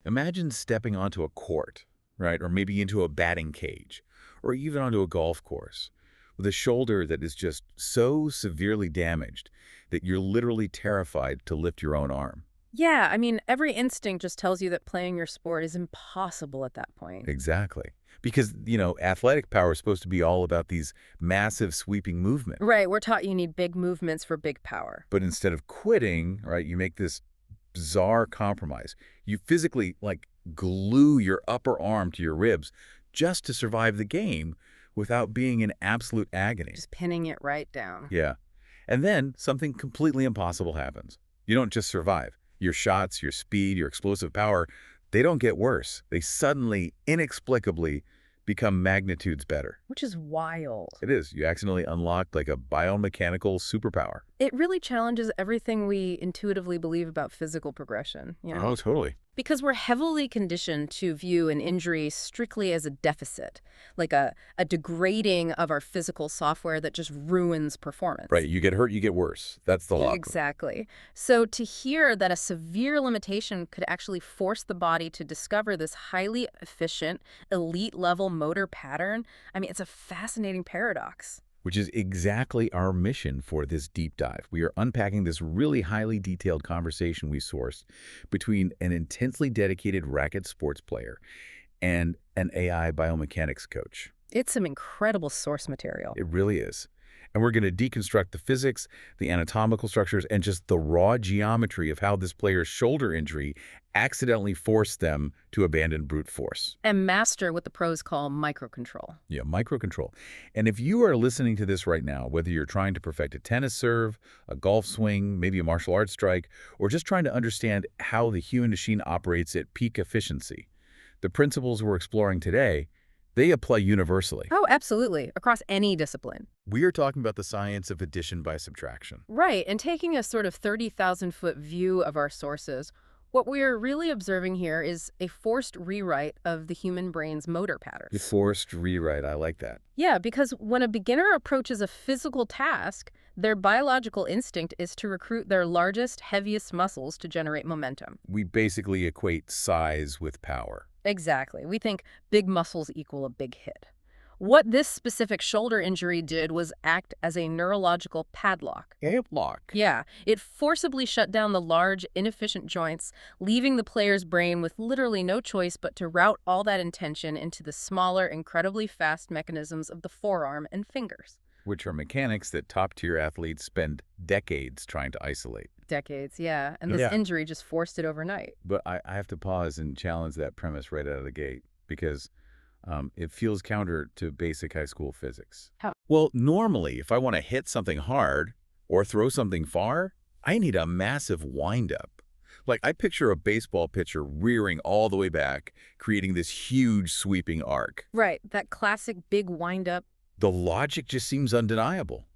Imagine stepping onto a court, right? Or maybe into a batting cage, or even onto a golf course, with a shoulder that is just so severely damaged that you're literally terrified to lift your own arm. Yeah, I mean, every instinct just tells you that playing your sport is impossible at that point. Exactly. Because, athletic power is supposed to be all about these massive sweeping movement. Right, we're taught you need big movements for big power. But instead of quitting, right, you make this bizarre compromise. You physically, glue your upper arm to your ribs just to survive the game without being in absolute agony. Just pinning it right down. Yeah. And then something completely impossible happens. You don't just survive. Your shots, your speed, your explosive power, they don't get worse. They suddenly, inexplicably become magnitudes better. Which is wild. It is. You accidentally unlocked like a biomechanical superpower. It really challenges everything we intuitively believe about physical progression, Oh, totally. Because we're heavily conditioned to view an injury strictly as a deficit, like a degrading of our physical software that just ruins performance. Right. You get hurt, you get worse. That's the law. Exactly. So to hear that a severe limitation could actually force the body to discover this highly efficient, elite-level motor pattern, I mean, it's a fascinating paradox. Which is exactly our mission for this deep dive. We are unpacking this really highly detailed conversation we sourced between an intensely dedicated racket sports player and an AI biomechanics coach. It's some incredible source material. It really is. And we're going to deconstruct the physics, the anatomical structures, and just the raw geometry of how this player's shoulder injury accidentally forced them to abandon brute force. And master what the pros call microcontrol. Yeah, microcontrol. And if you are listening to this right now, whether you're trying to perfect a tennis serve, a golf swing, maybe a martial arts strike, or just trying to understand how the human machine operates at peak efficiency, the principles we're exploring today, they apply universally. Oh, absolutely. Across any discipline. We are talking about the science of addition by subtraction. Right. And taking a sort of 30,000-foot view of our sources, what we are really observing here is a forced rewrite of the human brain's motor patterns. The forced rewrite, I like that. Yeah, because when a beginner approaches a physical task, their biological instinct is to recruit their largest, heaviest muscles to generate momentum. We basically equate size with power. Exactly. We think big muscles equal a big hit. What this specific shoulder injury did was act as a neurological padlock. Padlock? Yeah, it forcibly shut down the large, inefficient joints, leaving the player's brain with literally no choice but to route all that intention into the smaller, incredibly fast mechanisms of the forearm and fingers. Which are mechanics that top-tier athletes spend decades trying to isolate. Decades, yeah. And this Yeah. injury just forced it overnight. But I have to pause and challenge that premise right out of the gate because it feels counter to basic high school physics. How? Well, normally, if I want to hit something hard or throw something far, I need a massive windup. Like, I picture a baseball pitcher rearing all the way back, creating this huge sweeping arc. Right, that classic big wind-up. The logic just seems undeniable.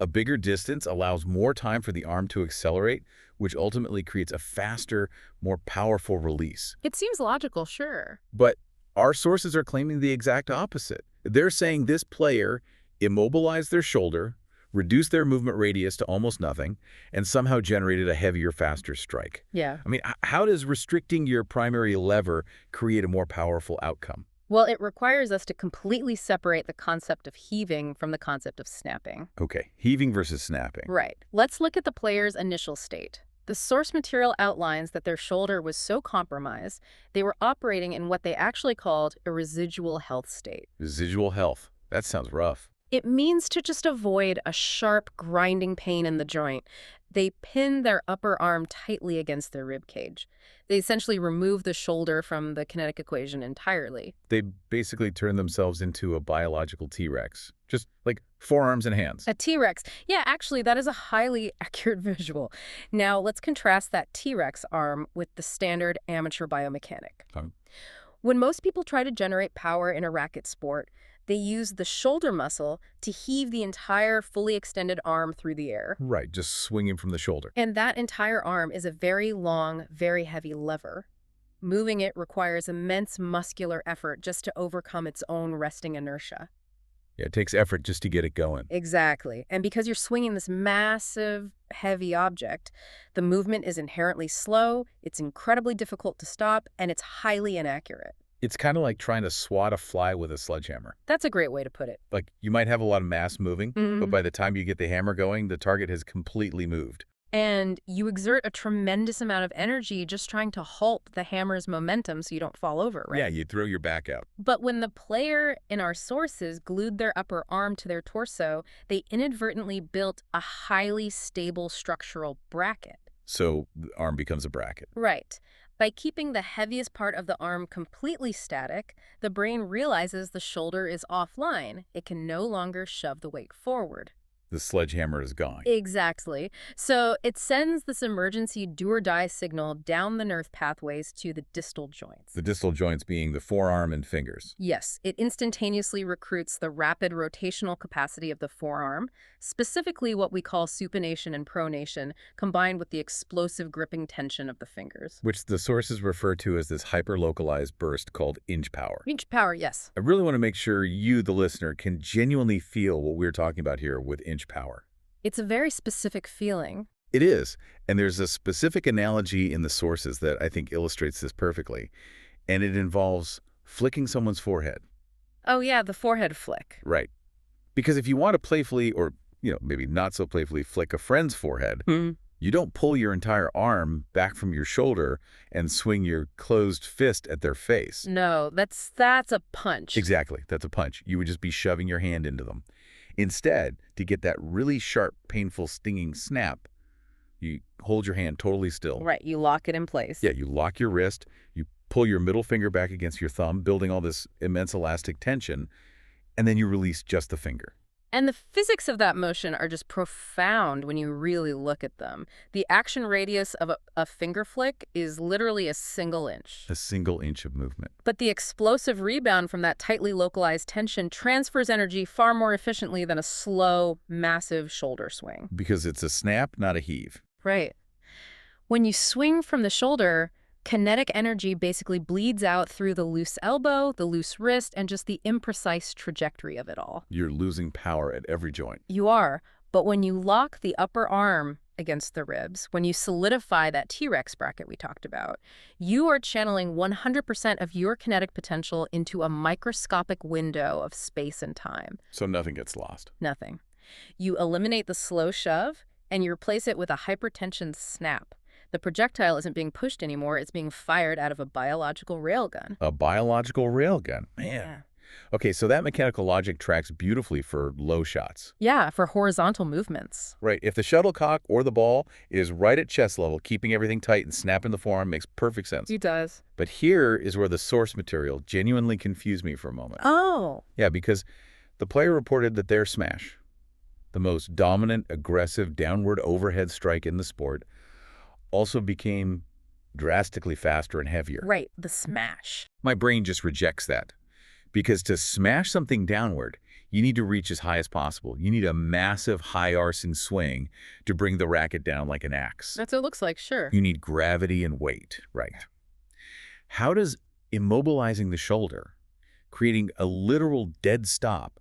A bigger distance allows more time for the arm to accelerate, which ultimately creates a faster, more powerful release. It seems logical, sure. But our sources are claiming the exact opposite. They're saying this player immobilized their shoulder, reduced their movement radius to almost nothing, and somehow generated a heavier, faster strike. Yeah. I mean, how does restricting your primary lever create a more powerful outcome? Well, it requires us to completely separate the concept of heaving from the concept of snapping. Okay, heaving versus snapping. Right. Let's look at the player's initial state. The source material outlines that their shoulder was so compromised, they were operating in what they actually called a residual health state. Residual health. That sounds rough. It means to just avoid a sharp, grinding pain in the joint. They pin their upper arm tightly against their rib cage. They essentially remove the shoulder from the kinetic equation entirely. They basically turn themselves into a biological T-Rex. Just like forearms and hands. A T-Rex. Yeah, actually, that is a highly accurate visual. Now, let's contrast that T-Rex arm with the standard amateur biomechanic. When most people try to generate power in a racket sport, they use the shoulder muscle to heave the entire fully extended arm through the air. Right, just swinging from the shoulder. And that entire arm is a very long, very heavy lever. Moving it requires immense muscular effort just to overcome its own resting inertia. Yeah, it takes effort just to get it going. Exactly. And because you're swinging this massive, heavy object, the movement is inherently slow, it's incredibly difficult to stop, and it's highly inaccurate. It's kind of like trying to swat a fly with a sledgehammer. That's a great way to put it. Like, you might have a lot of mass moving, but Mhm. by the time you get the hammer going, the target has completely moved. And you exert a tremendous amount of energy just trying to halt the hammer's momentum so you don't fall over, right? Yeah, you'd throw your back out. But when the player in our sources glued their upper arm to their torso, they inadvertently built a highly stable structural bracket. So the arm becomes a bracket. Right. By keeping the heaviest part of the arm completely static, the brain realizes the shoulder is offline. It can no longer shove the weight forward. The sledgehammer is gone. Exactly. So it sends this emergency do-or-die signal down the nerve pathways to the distal joints. The distal joints being the forearm and fingers. Yes, it instantaneously recruits the rapid rotational capacity of the forearm, specifically what we call supination and pronation, combined with the explosive gripping tension of the fingers. Which the sources refer to as this hyper-localized burst called inch power. Inch power, yes. I really want to make sure you, the listener, can genuinely feel what we're talking about here with inch power. It's a very specific feeling. It is, and there's a specific analogy in the sources that I think illustrates this perfectly, and it involves flicking someone's forehead. Oh yeah, the forehead flick. Right. Because if you want to playfully, or maybe not so playfully, flick a friend's forehead, you don't pull your entire arm back from your shoulder and swing your closed fist at their face. No, that's a punch. Exactly. That's a punch. You would just be shoving your hand into them. Instead, to get that really sharp, painful, stinging snap, you hold your hand totally still. Right, you lock it in place. Yeah, you lock your wrist, you pull your middle finger back against your thumb, building all this immense elastic tension, and then you release just the finger. And the physics of that motion are just profound when you really look at them. The action radius of a finger flick is literally a single inch. A single inch of movement. But the explosive rebound from that tightly localized tension transfers energy far more efficiently than a slow, massive shoulder swing. Because it's a snap, not a heave. Right. When you swing from the shoulder, kinetic energy basically bleeds out through the loose elbow, the loose wrist, and just the imprecise trajectory of it all. You're losing power at every joint. You are, but when you lock the upper arm against the ribs, when you solidify that T-Rex bracket we talked about, you are channeling 100% of your kinetic potential into a microscopic window of space and time. So nothing gets lost. Nothing. You eliminate the slow shove, and you replace it with a hypertension snap. The projectile isn't being pushed anymore, it's being fired out of a biological railgun. A biological railgun. Man. Yeah. Okay, so that mechanical logic tracks beautifully for low shots. Yeah, for horizontal movements. Right. If the shuttlecock or the ball is right at chest level, keeping everything tight and snapping the forearm makes perfect sense. It does. But here is where the source material genuinely confused me for a moment. Oh. Yeah, because the player reported that their smash, the most dominant, aggressive, downward overhead strike in the sport, also became drastically faster and heavier. Right, the smash. My brain just rejects that. Because to smash something downward, you need to reach as high as possible. You need a massive high arcing swing to bring the racket down like an axe. That's what it looks like, sure. You need gravity and weight, right? How does immobilizing the shoulder, creating a literal dead stop,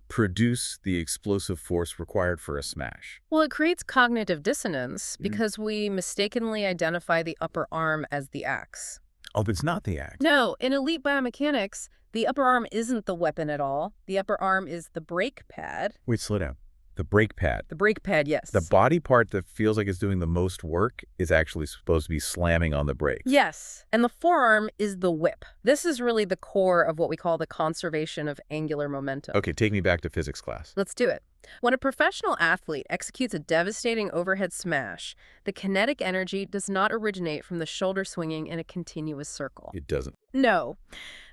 produce the explosive force required for a smash? Well, it creates cognitive dissonance because we mistakenly identify the upper arm as the axe. Oh, but it's not the axe. No, in elite biomechanics, the upper arm isn't the weapon at all. The upper arm is the brake pad. Wait, slow down. The brake pad. The brake pad, yes. The body part that feels like it's doing the most work is actually supposed to be slamming on the brakes. Yes, and the forearm is the whip. This is really the core of what we call the conservation of angular momentum. Okay, take me back to physics class. Let's do it. When a professional athlete executes a devastating overhead smash, the kinetic energy does not originate from the shoulder swinging in a continuous circle. It doesn't. No.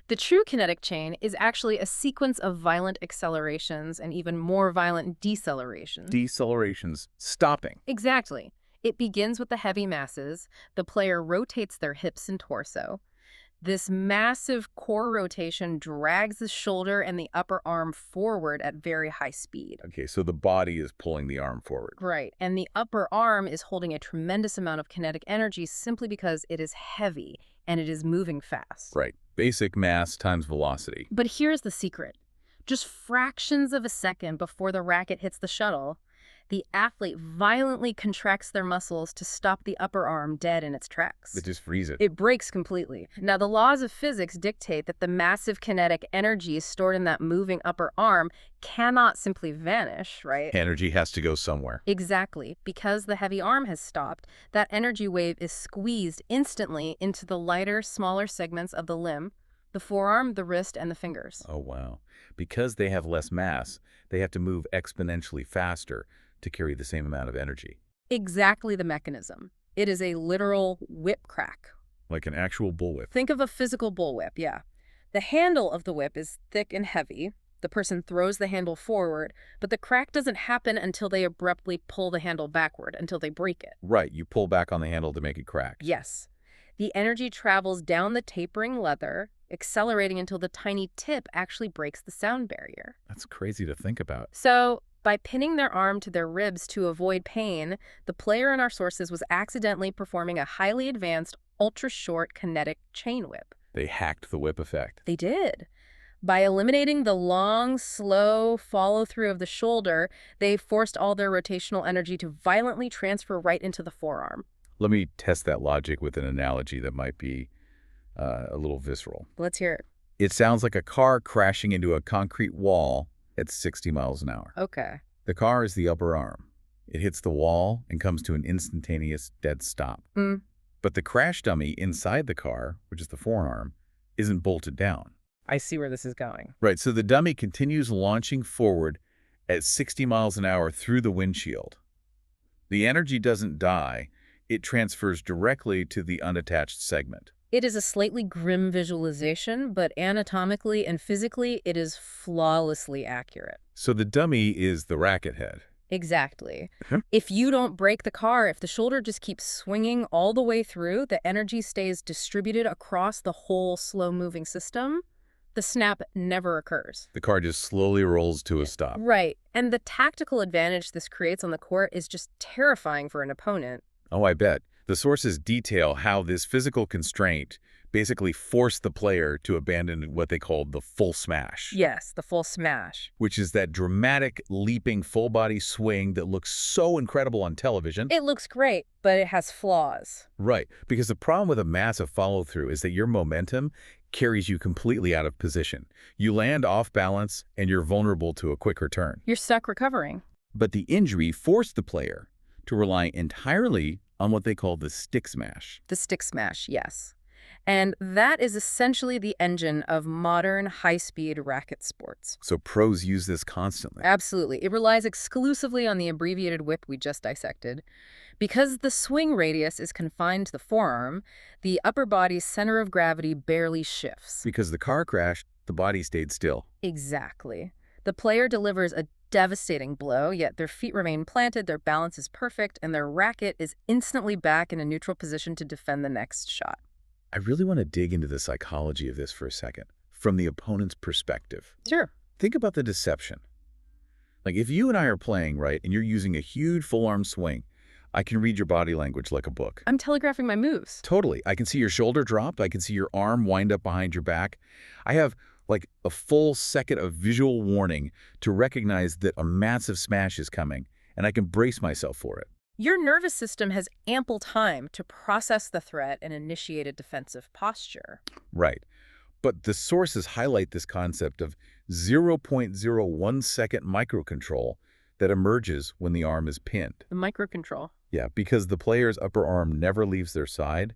The true kinetic chain is actually a sequence of violent accelerations and even more violent decelerations. Decelerations. Stopping. Exactly. It begins with the heavy masses. The player rotates their hips and torso. This massive core rotation drags the shoulder and the upper arm forward at very high speed. Okay, so the body is pulling the arm forward. Right, and the upper arm is holding a tremendous amount of kinetic energy simply because it is heavy and it is moving fast. Right. Basic mass times velocity. But here's the secret. Just fractions of a second before the racket hits the shuttle, the athlete violently contracts their muscles to stop the upper arm dead in its tracks. They just freeze it. It breaks completely. Now, the laws of physics dictate that the massive kinetic energy stored in that moving upper arm cannot simply vanish, right? Energy has to go somewhere. Exactly. Because the heavy arm has stopped, that energy wave is squeezed instantly into the lighter, smaller segments of the limb, the forearm, the wrist, and the fingers. Oh, wow. Because they have less mass, they have to move exponentially faster to carry the same amount of energy. Exactly the mechanism. It is a literal whip crack. Like an actual bullwhip. Think of a physical bullwhip, yeah. The handle of the whip is thick and heavy. The person throws the handle forward, but the crack doesn't happen until they abruptly pull the handle backward, until they break it. Right, you pull back on the handle to make it crack. Yes. The energy travels down the tapering leather, accelerating until the tiny tip actually breaks the sound barrier. That's crazy to think about. So, by pinning their arm to their ribs to avoid pain, the player in our sources was accidentally performing a highly advanced, ultra-short kinetic chain whip. They hacked the whip effect. They did. By eliminating the long, slow follow-through of the shoulder, they forced all their rotational energy to violently transfer right into the forearm. Let me test that logic with an analogy that might be a little visceral. Let's hear it. It sounds like a car crashing into a concrete wall at 60 miles an hour. Okay. The car is the upper arm. It hits the wall and comes to an instantaneous dead stop. But the crash dummy inside the car, which is the forearm, isn't bolted down. I see where this is going. Right, so the dummy continues launching forward at 60 miles an hour through the windshield. The energy doesn't die. It transfers directly to the unattached segment. It is a slightly grim visualization, but anatomically and physically, it is flawlessly accurate. So the dummy is the racket head. Exactly. If you don't break the car, if the shoulder just keeps swinging all the way through, the energy stays distributed across the whole slow-moving system. The snap never occurs. The car just slowly rolls to a stop. Right. And the tactical advantage this creates on the court is just terrifying for an opponent. Oh, I bet. The sources detail how this physical constraint basically forced the player to abandon what they called the full smash. Yes, the full smash. Which is that dramatic, leaping, full-body swing that looks so incredible on television. It looks great, but it has flaws. Right, because the problem with a massive follow-through is that your momentum carries you completely out of position. You land off balance, and you're vulnerable to a quick return. You're stuck recovering. But the injury forced the player to rely entirely on what they call the stick smash. The stick smash, yes. And that is essentially the engine of modern high-speed racket sports. So pros use this constantly. Absolutely. It relies exclusively on the abbreviated whip we just dissected. Because the swing radius is confined to the forearm, the upper body's center of gravity barely shifts. Because the car crashed, the body stayed still. Exactly. The player delivers a devastating blow, yet their feet remain planted, their balance is perfect, and their racket is instantly back in a neutral position to defend the next shot. I really want to dig into the psychology of this for a second, from the opponent's perspective. Sure. Think about the deception. Like if you and I are playing, right, and you're using a huge full-arm swing, I can read your body language like a book. I'm telegraphing my moves. Totally. I can see your shoulder drop. I can see your arm wind up behind your back. I have like a full second of visual warning to recognize that a massive smash is coming, and I can brace myself for it. Your nervous system has ample time to process the threat and initiate a defensive posture. Right. But the sources highlight this concept of 0.01 second microcontrol that emerges when the arm is pinned. The microcontrol. Yeah, because the player's upper arm never leaves their side.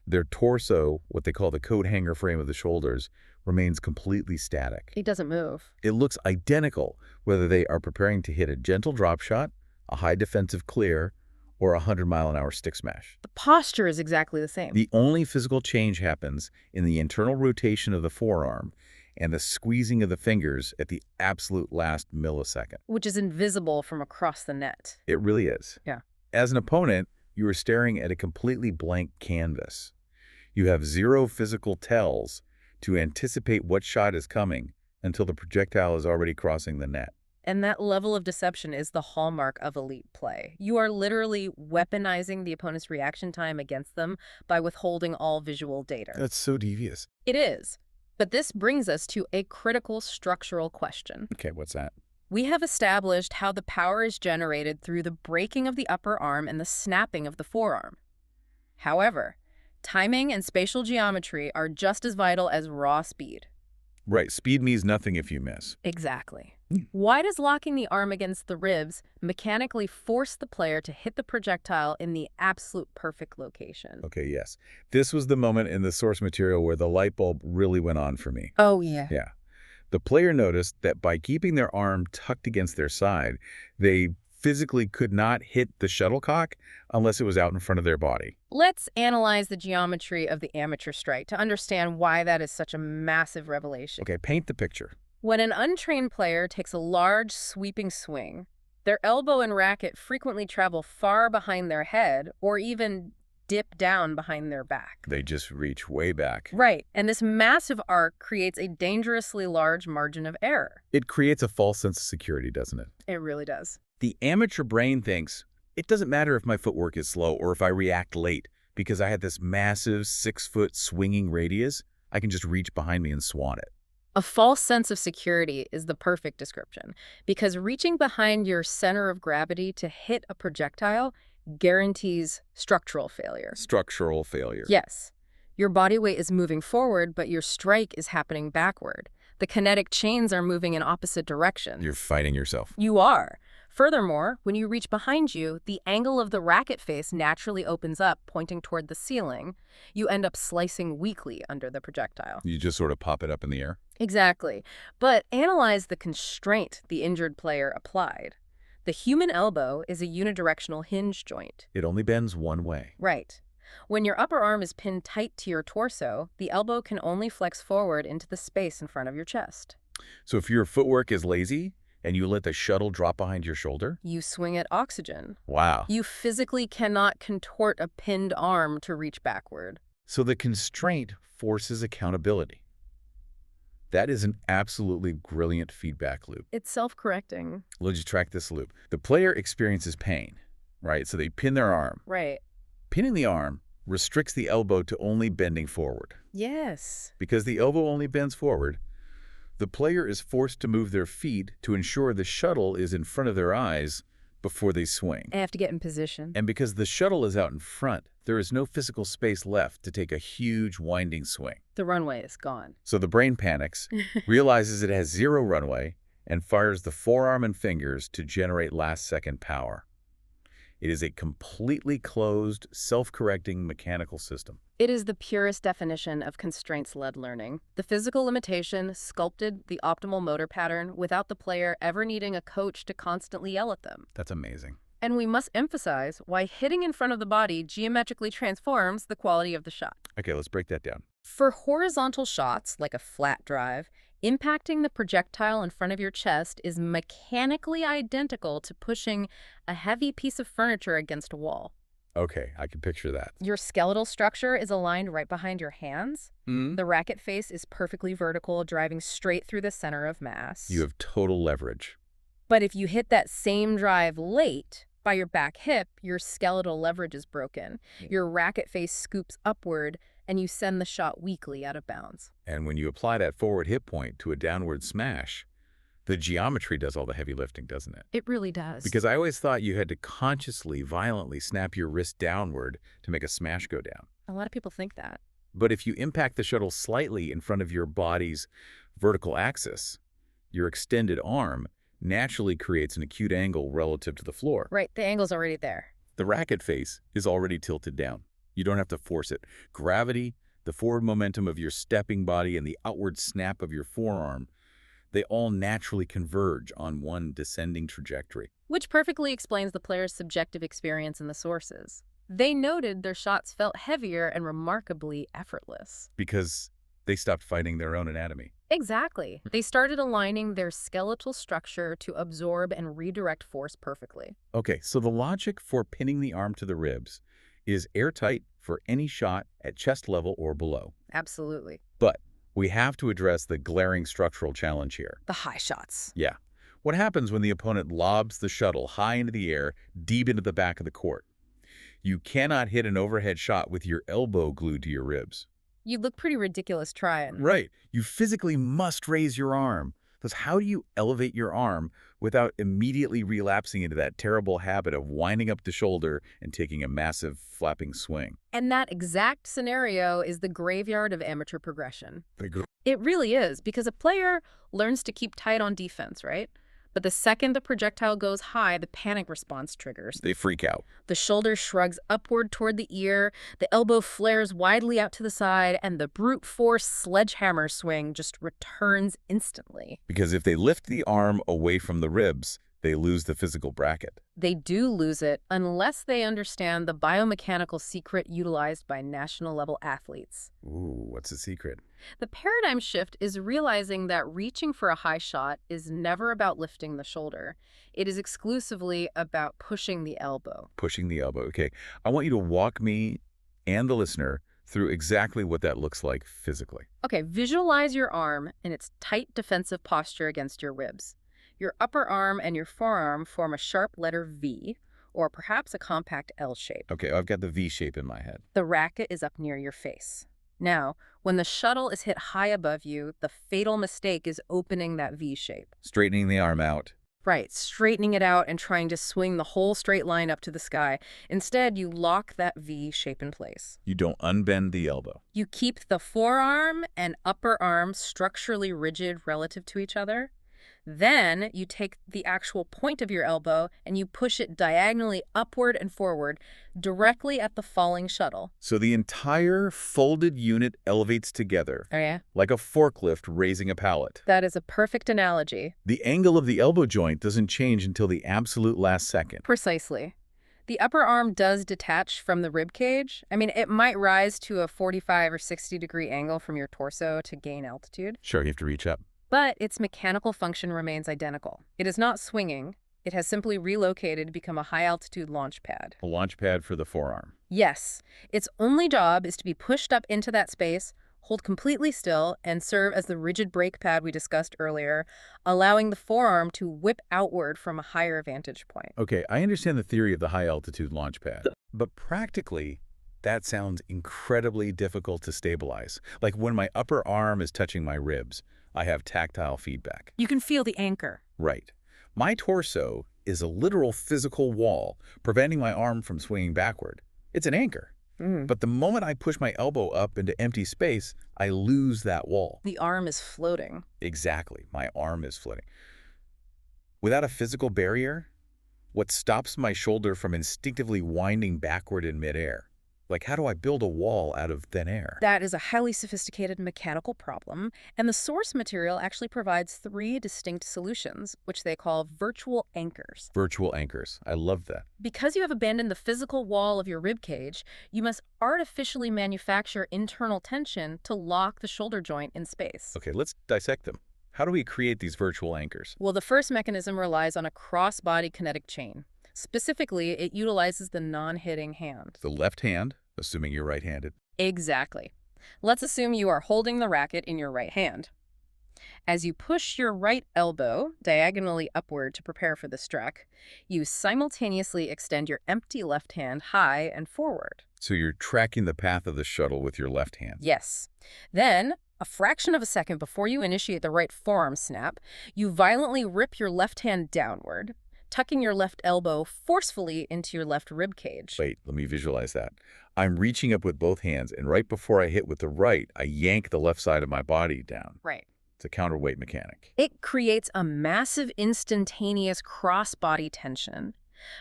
Their torso, what they call the coat hanger frame of the shoulders, remains completely static. It doesn't move. It looks identical whether they are preparing to hit a gentle drop shot, a high defensive clear, or a 100-mile-an-hour stick smash. The posture is exactly the same. The only physical change happens in the internal rotation of the forearm and the squeezing of the fingers at the absolute last millisecond. Which is invisible from across the net. It really is. Yeah. As an opponent, you are staring at a completely blank canvas. You have zero physical tells to anticipate what shot is coming until the projectile is already crossing the net. And that level of deception is the hallmark of elite play. You are literally weaponizing the opponent's reaction time against them by withholding all visual data. That's so devious. It is. But this brings us to a critical structural question. Okay, what's that? We have established how the power is generated through the breaking of the upper arm and the snapping of the forearm. However, timing and spatial geometry are just as vital as raw speed. Right, speed means nothing if you miss. Exactly. Why does locking the arm against the ribs mechanically force the player to hit the projectile in the absolute perfect location? Okay, yes. This was the moment in the source material where the light bulb really went on for me. Oh, yeah. Yeah. The player noticed that by keeping their arm tucked against their side, they physically could not hit the shuttlecock unless it was out in front of their body. Let's analyze the geometry of the amateur strike to understand why that is such a massive revelation. Okay, paint the picture. When an untrained player takes a large, sweeping swing, their elbow and racket frequently travel far behind their head or even dip down behind their back. They just reach way back. Right, and this massive arc creates a dangerously large margin of error. It creates a false sense of security, doesn't it? It really does. The amateur brain thinks, it doesn't matter if my footwork is slow or if I react late, because I had this massive 6-foot swinging radius, I can just reach behind me and swan it. A false sense of security is the perfect description, because reaching behind your center of gravity to hit a projectile guarantees structural failure. Structural failure. Yes. Your body weight is moving forward, but your strike is happening backward. The kinetic chains are moving in opposite directions. You're fighting yourself. You are. Furthermore, when you reach behind you, the angle of the racket face naturally opens up, pointing toward the ceiling. You end up slicing weakly under the projectile. You just sort of pop it up in the air? Exactly. But analyze the constraint the injured player applied. The human elbow is a unidirectional hinge joint. It only bends one way. Right. When your upper arm is pinned tight to your torso, the elbow can only flex forward into the space in front of your chest. So if your footwork is lazy and you let the shuttle drop behind your shoulder? You swing at oxygen. Wow. You physically cannot contort a pinned arm to reach backward. So the constraint forces accountability. That is an absolutely brilliant feedback loop. It's self-correcting. Let's track this loop. The player experiences pain, right? So they pin their arm. Right. Pinning the arm restricts the elbow to only bending forward. Yes. Because the elbow only bends forward, the player is forced to move their feet to ensure the shuttle is in front of their eyes before they swing. I have to get in position. And because the shuttle is out in front, there is no physical space left to take a huge winding swing. The runway is gone. So the brain panics, realizes it has zero runway, and fires the forearm and fingers to generate last-second power. It is a completely closed, self-correcting mechanical system. It is the purest definition of constraints-led learning. The physical limitation sculpted the optimal motor pattern without the player ever needing a coach to constantly yell at them. That's amazing. And we must emphasize why hitting in front of the body geometrically transforms the quality of the shot. Okay, let's break that down. For horizontal shots, like a flat drive, impacting the projectile in front of your chest is mechanically identical to pushing a heavy piece of furniture against a wall. Okay, I can picture that. Your skeletal structure is aligned right behind your hands. The racket face is perfectly vertical, driving straight through the center of mass. You have total leverage. But if you hit that same drive late, by your back hip, your skeletal leverage is broken. Your racket face scoops upward, and you send the shot weakly out of bounds. And when you apply that forward hip point to a downward smash, the geometry does all the heavy lifting, doesn't it? It really does. Because I always thought you had to consciously, violently snap your wrist downward to make a smash go down. A lot of people think that. But if you impact the shuttle slightly in front of your body's vertical axis, your extended arm naturally creates an acute angle relative to the floor. Right, the angle's already there. The racket face is already tilted down. You don't have to force it. Gravity, the forward momentum of your stepping body, and the outward snap of your forearm, they all naturally converge on one descending trajectory. Which perfectly explains the player's subjective experience in the sources. They noted their shots felt heavier and remarkably effortless. Because they stopped fighting their own anatomy. Exactly. They started aligning their skeletal structure to absorb and redirect force perfectly. Okay, so the logic for pinning the arm to the ribs is airtight for any shot at chest level or below. Absolutely. But we have to address the glaring structural challenge here. The high shots. Yeah. What happens when the opponent lobs the shuttle high into the air, deep into the back of the court? You cannot hit an overhead shot with your elbow glued to your ribs. You'd look pretty ridiculous trying. Right. You physically must raise your arm. Thus, how do you elevate your arm without immediately relapsing into that terrible habit of winding up the shoulder and taking a massive flapping swing? And that exact scenario is the graveyard of amateur progression. The It really is, because a player learns to keep tight on defense, right? But the second the projectile goes high, the panic response triggers. They freak out. The shoulder shrugs upward toward the ear, the elbow flares widely out to the side, and the brute force sledgehammer swing just returns instantly. Because if they lift the arm away from the ribs, they lose the physical bracket. They do lose it unless they understand the biomechanical secret utilized by national-level athletes. Ooh, what's the secret? The paradigm shift is realizing that reaching for a high shot is never about lifting the shoulder. It is exclusively about pushing the elbow. Pushing the elbow. Okay, I want you to walk me and the listener through exactly what that looks like physically. Okay, visualize your arm in its tight defensive posture against your ribs. Your upper arm and your forearm form a sharp letter V, or perhaps a compact L shape. Okay, I've got the V shape in my head. The racket is up near your face. Now, when the shuttle is hit high above you, the fatal mistake is opening that V shape. Straightening the arm out. Right, straightening it out and trying to swing the whole straight line up to the sky. Instead, you lock that V shape in place. You don't unbend the elbow. You keep the forearm and upper arm structurally rigid relative to each other. Then you take the actual point of your elbow and you push it diagonally upward and forward, directly at the falling shuttle. So the entire folded unit elevates together. Oh, yeah? Like a forklift raising a pallet. That is a perfect analogy. The angle of the elbow joint doesn't change until the absolute last second. Precisely. The upper arm does detach from the rib cage. I mean, it might rise to a 45 or 60-degree angle from your torso to gain altitude. Sure, you have to reach up. But its mechanical function remains identical. It is not swinging. It has simply relocated to become a high-altitude launch pad. A launch pad for the forearm. Yes. Its only job is to be pushed up into that space, hold completely still, and serve as the rigid brake pad we discussed earlier, allowing the forearm to whip outward from a higher vantage point. Okay, I understand the theory of the high-altitude launch pad. But practically, that sounds incredibly difficult to stabilize. Like when my upper arm is touching my ribs, I have tactile feedback. You can feel the anchor. Right. My torso is a literal physical wall, preventing my arm from swinging backward. It's an anchor. But the moment I push my elbow up into empty space, I lose that wall. The arm is floating. Exactly. My arm is floating. Without a physical barrier, what stops my shoulder from instinctively winding backward in midair? Like, how do I build a wall out of thin air? That is a highly sophisticated mechanical problem, and the source material actually provides 3 distinct solutions, which they call virtual anchors. Virtual anchors. I love that. Because you have abandoned the physical wall of your rib cage, you must artificially manufacture internal tension to lock the shoulder joint in space. Okay, let's dissect them. How do we create these virtual anchors? Well, the first mechanism relies on a cross-body kinetic chain. Specifically, it utilizes the non-hitting hand. The left hand, assuming you're right-handed. Exactly. Let's assume you are holding the racket in your right hand. As you push your right elbow diagonally upward to prepare for the struck, you simultaneously extend your empty left hand high and forward. So you're tracking the path of the shuttle with your left hand. Yes. Then, a fraction of a second before you initiate the right forearm snap, you violently rip your left hand downward, tucking your left elbow forcefully into your left rib cage. Wait, let me visualize that. I'm reaching up with both hands, and right before I hit with the right, I yank the left side of my body down. Right. It's a counterweight mechanic. It creates a massive instantaneous cross-body tension.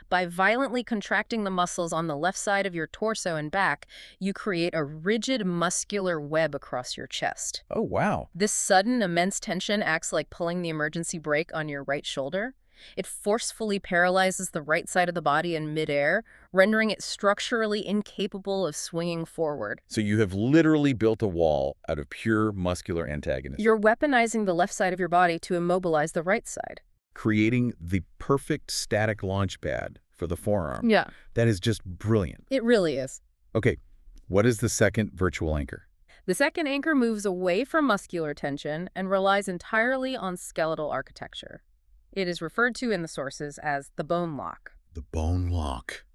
By violently contracting the muscles on the left side of your torso and back, you create a rigid muscular web across your chest. Oh, wow. This sudden, immense tension acts like pulling the emergency brake on your right shoulder. It forcefully paralyzes the right side of the body in midair, rendering it structurally incapable of swinging forward. So you have literally built a wall out of pure muscular antagonism. You're weaponizing the left side of your body to immobilize the right side. Creating the perfect static launch pad for the forearm. Yeah. That is just brilliant. It really is. Okay, what is the second virtual anchor? The second anchor moves away from muscular tension and relies entirely on skeletal architecture. It is referred to in the sources as the bone lock. The bone lock.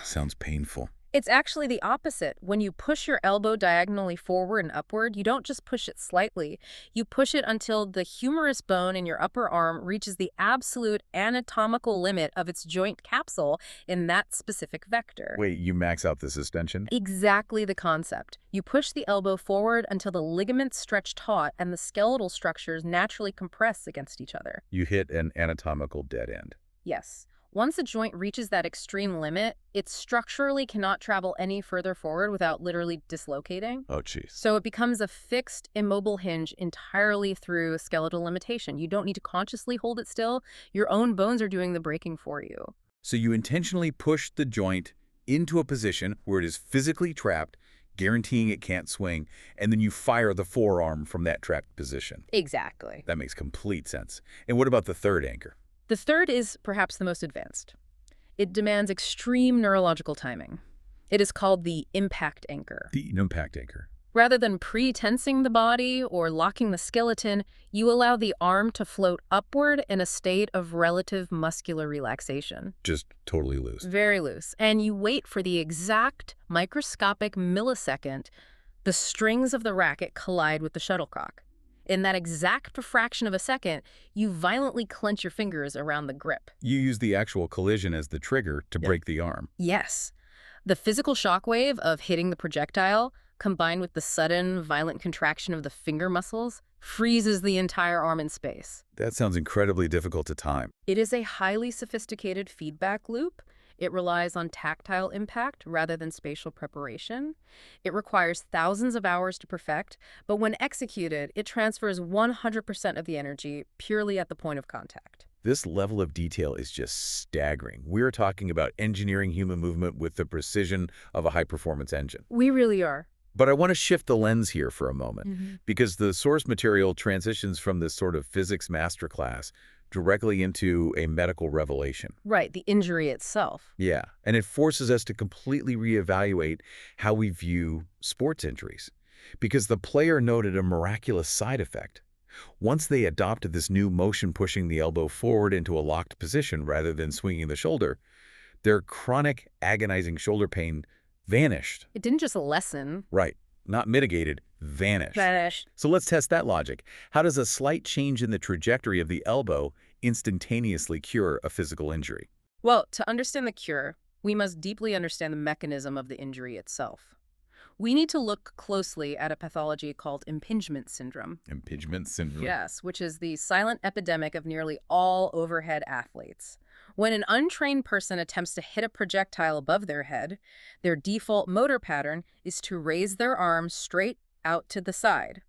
Sounds painful. It's actually the opposite. When you push your elbow diagonally forward and upward, you don't just push it slightly. You push it until the humerus bone in your upper arm reaches the absolute anatomical limit of its joint capsule in that specific vector. Wait, you max out the suspension? Exactly the concept. You push the elbow forward until the ligaments stretch taut and the skeletal structures naturally compress against each other. You hit an anatomical dead end. Yes. Once a joint reaches that extreme limit, it structurally cannot travel any further forward without literally dislocating. Oh, jeez. So it becomes a fixed, immobile hinge entirely through skeletal limitation. You don't need to consciously hold it still. Your own bones are doing the braking for you. So you intentionally push the joint into a position where it is physically trapped, guaranteeing it can't swing, and then you fire the forearm from that trapped position. Exactly. That makes complete sense. And what about the third anchor? The third is perhaps the most advanced. It demands extreme neurological timing. It is called the impact anchor. The impact anchor. Rather than pre-tensing the body or locking the skeleton, you allow the arm to float upward in a state of relative muscular relaxation. Just totally loose. Very loose. And you wait for the exact microscopic millisecond the strings of the racket collide with the shuttlecock. In that exact fraction of a second, you violently clench your fingers around the grip. You use the actual collision as the trigger to break the arm. Yes. The physical shockwave of hitting the projectile, combined with the sudden, violent contraction of the finger muscles, freezes the entire arm in space. That sounds incredibly difficult to time. It is a highly sophisticated feedback loop. It relies on tactile impact rather than spatial preparation. It requires thousands of hours to perfect, but when executed, it transfers 100% of the energy purely at the point of contact. This level of detail is just staggering. We're talking about engineering human movement with the precision of a high-performance engine. We really are. But I want to shift the lens here for a moment, because the source material transitions from this sort of physics masterclass directly into a medical revelation. Right, the injury itself. Yeah, and it forces us to completely reevaluate how we view sports injuries, because the player noted a miraculous side effect. Once they adopted this new motion pushing the elbow forward into a locked position rather than swinging the shoulder, their chronic, agonizing shoulder pain vanished. It didn't just lessen. Right. Not mitigated, vanished. Vanished. So let's test that logic. How does a slight change in the trajectory of the elbow instantaneously cure a physical injury? Well, to understand the cure, we must deeply understand the mechanism of the injury itself. We need to look closely at a pathology called impingement syndrome. Impingement syndrome? Yes, which is the silent epidemic of nearly all overhead athletes. When an untrained person attempts to hit a projectile above their head, their default motor pattern is to raise their arm straight out to the side,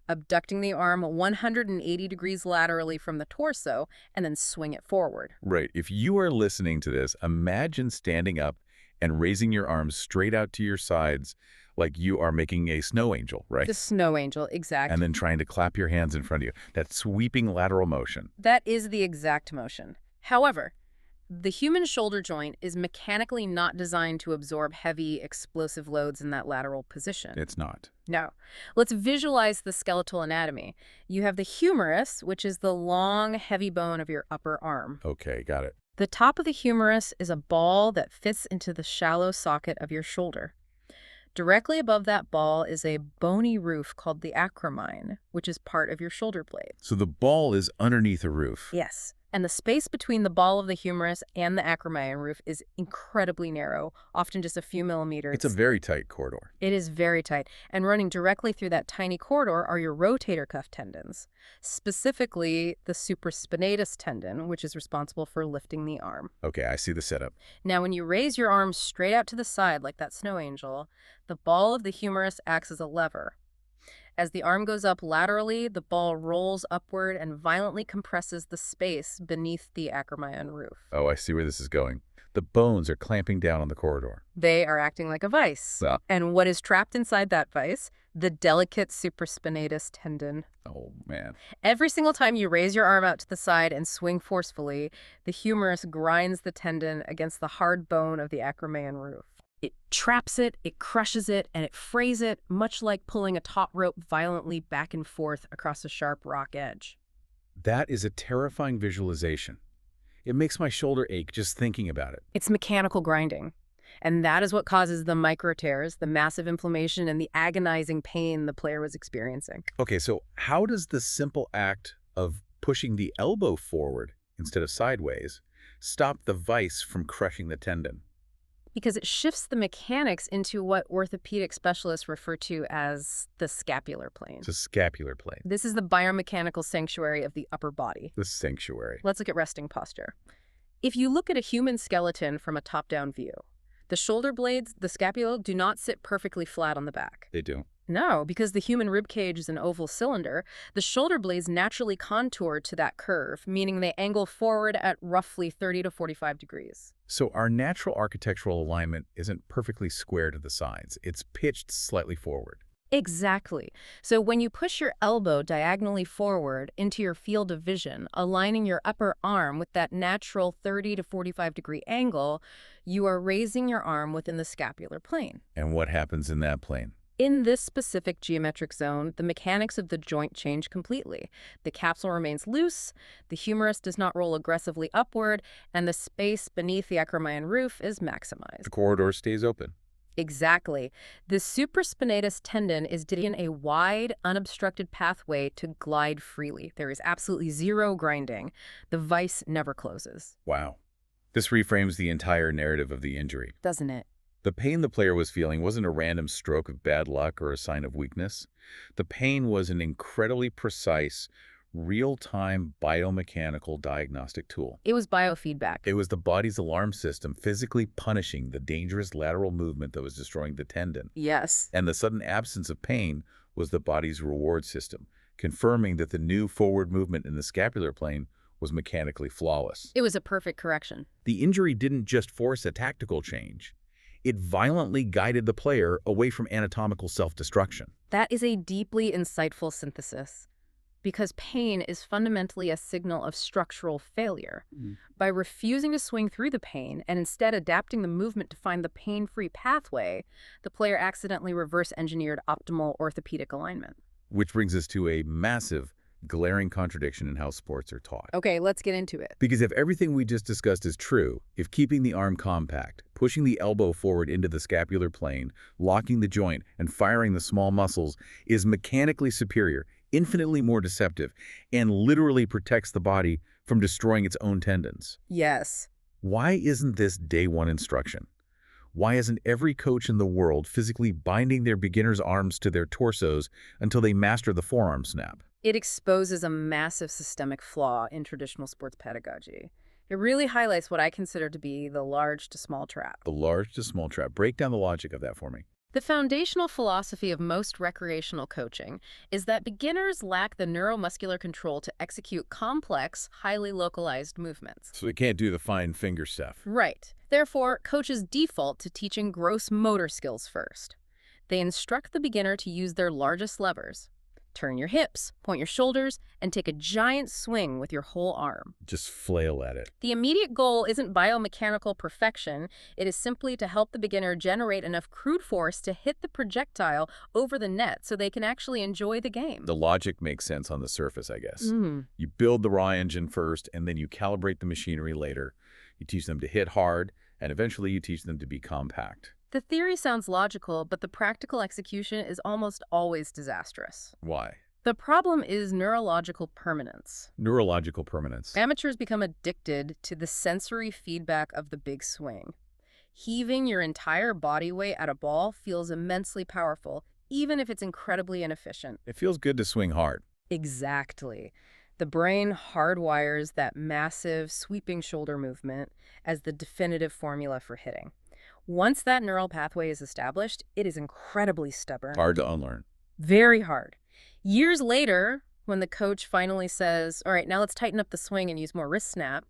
abducting the arm 180 degrees laterally from the torso, and then swing it forward. Right. If you are listening to this, imagine standing up and raising your arms straight out to your sides like you are making a snow angel, right? The snow angel, exactly. And then trying to clap your hands in front of you. That sweeping lateral motion. That is the exact motion. However, the human shoulder joint is mechanically not designed to absorb heavy, explosive loads in that lateral position. It's not. No. Let's visualize the skeletal anatomy. You have the humerus, which is the long, heavy bone of your upper arm. Okay, got it. The top of the humerus is a ball that fits into the shallow socket of your shoulder. Directly above that ball is a bony roof called the acromine, which is part of your shoulder blade. So the ball is underneath a roof. Yes. And the space between the ball of the humerus and the acromine roof is incredibly narrow, often just a few millimeters. It's a very tight corridor. It is very tight. And running directly through that tiny corridor are your rotator cuff tendons, specifically the supraspinatus tendon, which is responsible for lifting the arm. Okay, I see the setup. Now, when you raise your arm straight out to the side like that snow angel, the ball of the humerus acts as a lever. As the arm goes up laterally, the ball rolls upward and violently compresses the space beneath the acromine roof. Oh, I see where this is going. The bones are clamping down on the corridor. They are acting like a vice. Yeah. And what is trapped inside that vice? The delicate supraspinatus tendon. Oh, man. Every single time you raise your arm out to the side and swing forcefully, the humerus grinds the tendon against the hard bone of the acromine roof. It traps it, it crushes it, and it frays it, much like pulling a taut rope violently back and forth across a sharp rock edge. That is a terrifying visualization. It makes my shoulder ache just thinking about it. It's mechanical grinding. And that is what causes the micro tears, the massive inflammation, and the agonizing pain the player was experiencing. Okay, so how does the simple act of pushing the elbow forward instead of sideways stop the vise from crushing the tendon? Because it shifts the mechanics into what orthopedic specialists refer to as the scapular plane. It's a scapular plane. This is the biomechanical sanctuary of the upper body. The sanctuary. Let's look at resting posture. If you look at a human skeleton from a top-down view, the shoulder blades, the scapula, do not sit perfectly flat on the back. They do. No, because the human rib cage is an oval cylinder, the shoulder blades naturally contour to that curve, meaning they angle forward at roughly 30 to 45 degrees. So our natural architectural alignment isn't perfectly square to the sides. It's pitched slightly forward. Exactly. So when you push your elbow diagonally forward into your field of vision, aligning your upper arm with that natural 30 to 45 degree angle, you are raising your arm within the scapular plane. And what happens in that plane? In this specific geometric zone, the mechanics of the joint change completely. The capsule remains loose, the humerus does not roll aggressively upward, and the space beneath the acromion roof is maximized. The corridor stays open. Exactly. The supraspinatus tendon is given a wide, unobstructed pathway to glide freely. There is absolutely zero grinding. The vise never closes. Wow. This reframes the entire narrative of the injury. Doesn't it? The pain the player was feeling wasn't a random stroke of bad luck or a sign of weakness. The pain was an incredibly precise, real-time biomechanical diagnostic tool. It was biofeedback. It was the body's alarm system physically punishing the dangerous lateral movement that was destroying the tendon. Yes. And the sudden absence of pain was the body's reward system, confirming that the new forward movement in the scapular plane was mechanically flawless. It was a perfect correction. The injury didn't just force a tactical change. It violently guided the player away from anatomical self-destruction. That is a deeply insightful synthesis, because pain is fundamentally a signal of structural failure. By refusing to swing through the pain and instead adapting the movement to find the pain-free pathway, the player accidentally reverse-engineered optimal orthopedic alignment. Which brings us to a massive, glaring contradiction in how sports are taught. Okay, let's get into it. Because if everything we just discussed is true, if keeping the arm compact, pushing the elbow forward into the scapular plane, locking the joint, and firing the small muscles is mechanically superior, infinitely more deceptive, and literally protects the body from destroying its own tendons. Yes. Why isn't this day one instruction? Why isn't every coach in the world physically binding their beginners' arms to their torsos until they master the forearm snap? It exposes a massive systemic flaw in traditional sports pedagogy. It really highlights what I consider to be the large to small trap. The large to small trap. Break down the logic of that for me. The foundational philosophy of most recreational coaching is that beginners lack the neuromuscular control to execute complex, highly localized movements. So they can't do the fine finger stuff. Right. Therefore, coaches default to teaching gross motor skills first. They instruct the beginner to use their largest levers. Turn your hips, point your shoulders, and take a giant swing with your whole arm. Just flail at it. The immediate goal isn't biomechanical perfection. It is simply to help the beginner generate enough crude force to hit the projectile over the net so they can actually enjoy the game. The logic makes sense on the surface, I guess. You build the raw engine first, and then you calibrate the machinery later. You teach them to hit hard, and eventually you teach them to be compact. The theory sounds logical, but the practical execution is almost always disastrous. Why? The problem is neurological permanence. Neurological permanence. Amateurs become addicted to the sensory feedback of the big swing. Heaving your entire body weight at a ball feels immensely powerful, even if it's incredibly inefficient. It feels good to swing hard. Exactly. The brain hardwires that massive, sweeping shoulder movement as the definitive formula for hitting. Once that neural pathway is established, it is incredibly stubborn. Hard to unlearn. Very hard. Years later, when the coach finally says, all right, now let's tighten up the swing and use more wrist snap,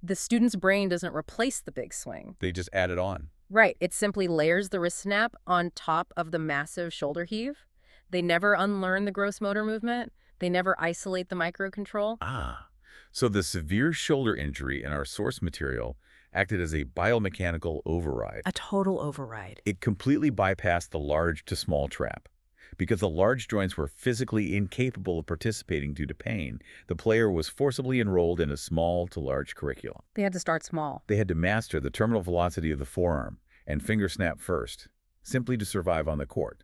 the student's brain doesn't replace the big swing. They just add it on. Right. It simply layers the wrist snap on top of the massive shoulder heave. They never unlearn the gross motor movement. They never isolate the microcontrol. So the severe shoulder injury in our source material acted as a biomechanical override. A total override. It completely bypassed the large to small trap. Because the large joints were physically incapable of participating due to pain, the player was forcibly enrolled in a small to large curriculum. They had to start small. They had to master the terminal velocity of the forearm and finger snap first, simply to survive on the court.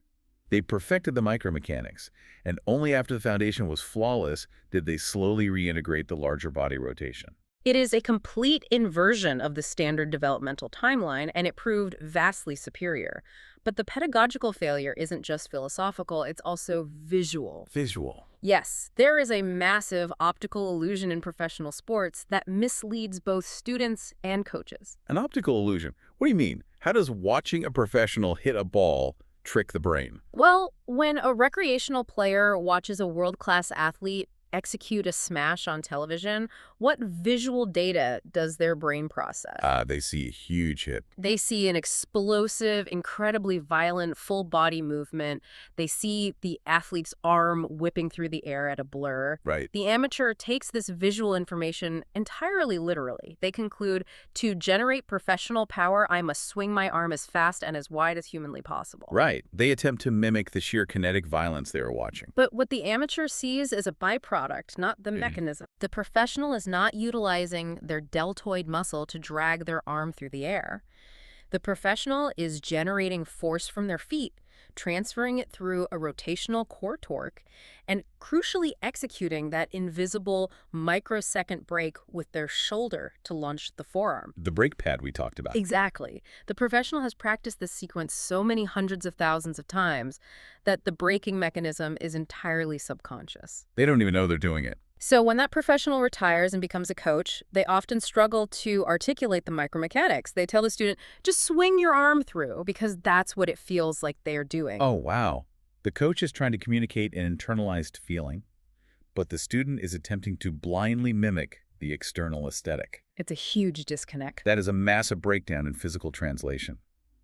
They perfected the micromechanics, and only after the foundation was flawless did they slowly reintegrate the larger body rotation. It is a complete inversion of the standard developmental timeline, and it proved vastly superior. But the pedagogical failure isn't just philosophical, it's also visual. Visual. Yes, there is a massive optical illusion in professional sports that misleads both students and coaches. An optical illusion? What do you mean? How does watching a professional hit a ball trick the brain? Well, when a recreational player watches a world-class athlete execute a smash on television, what visual data does their brain process? They see a huge hit. They see an explosive, incredibly violent, full-body movement. They see the athlete's arm whipping through the air at a blur. Right. The amateur takes this visual information entirely literally. They conclude, to generate professional power, I must swing my arm as fast and as wide as humanly possible. Right. They attempt to mimic the sheer kinetic violence they are watching. But what the amateur sees is a byproduct, not the mechanism. The professional is not utilizing their deltoid muscle to drag their arm through the air. The professional is generating force from their feet, transferring it through a rotational core torque, and crucially executing that invisible microsecond brake with their shoulder to launch the forearm. The brake pad we talked about. Exactly. The professional has practiced this sequence so many hundreds of thousands of times that the braking mechanism is entirely subconscious. They don't even know they're doing it. So when that professional retires and becomes a coach, they often struggle to articulate the micromechanics. They tell the student, just swing your arm through, because that's what it feels like they're doing. Oh, wow. The coach is trying to communicate an internalized feeling, but the student is attempting to blindly mimic the external aesthetic. It's a huge disconnect. That is a massive breakdown in physical translation.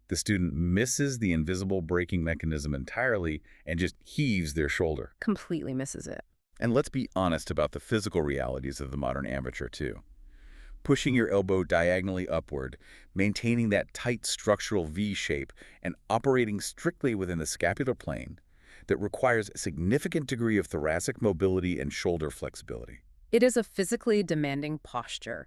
The student misses the invisible braking mechanism entirely and just heaves their shoulder. Completely misses it. And let's be honest about the physical realities of the modern amateur, too. Pushing your elbow diagonally upward, maintaining that tight structural V shape, and operating strictly within the scapular plane that requires a significant degree of thoracic mobility and shoulder flexibility. It is a physically demanding posture.